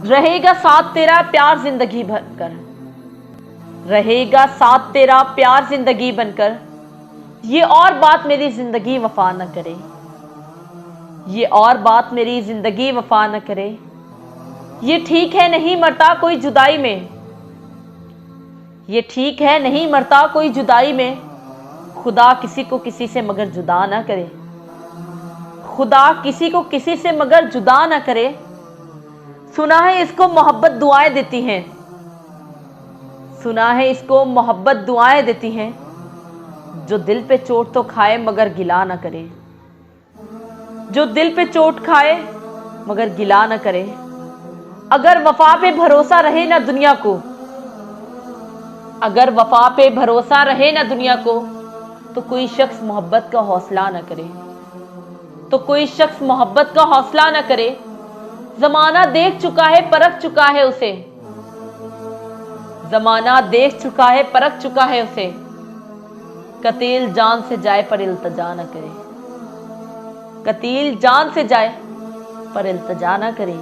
रहेगा साथ तेरा प्यार जिंदगी भर कर, रहेगा साथ तेरा प्यार जिंदगी बनकर, ये और बात मेरी जिंदगी वफा न करे, ये और बात मेरी जिंदगी वफा न करे। ये ठीक है नहीं मरता कोई जुदाई में, ये ठीक है नहीं मरता कोई जुदाई में, खुदा किसी को किसी से मगर जुदा ना करे, खुदा किसी को किसी से मगर जुदा ना करे। सुना है इसको मोहब्बत दुआएं देती हैं, सुना है इसको मोहब्बत दुआएं देती हैं, जो दिल पे चोट तो खाए मगर गिला ना करे, जो दिल पे चोट खाए मगर गिला ना करे। अगर वफा पे भरोसा रहे ना दुनिया को, अगर वफा पे भरोसा रहे ना दुनिया को, तो कोई शख्स मोहब्बत का हौसला ना करे, तो कोई शख्स मोहब्बत का हौसला ना करे। जमाना देख चुका है परख चुका है उसे, जमाना देख चुका है परख चुका है उसे, कतील जान से जाए पर इल्तजा ना करे, कतील जान से जाए पर इल्तजा ना करे।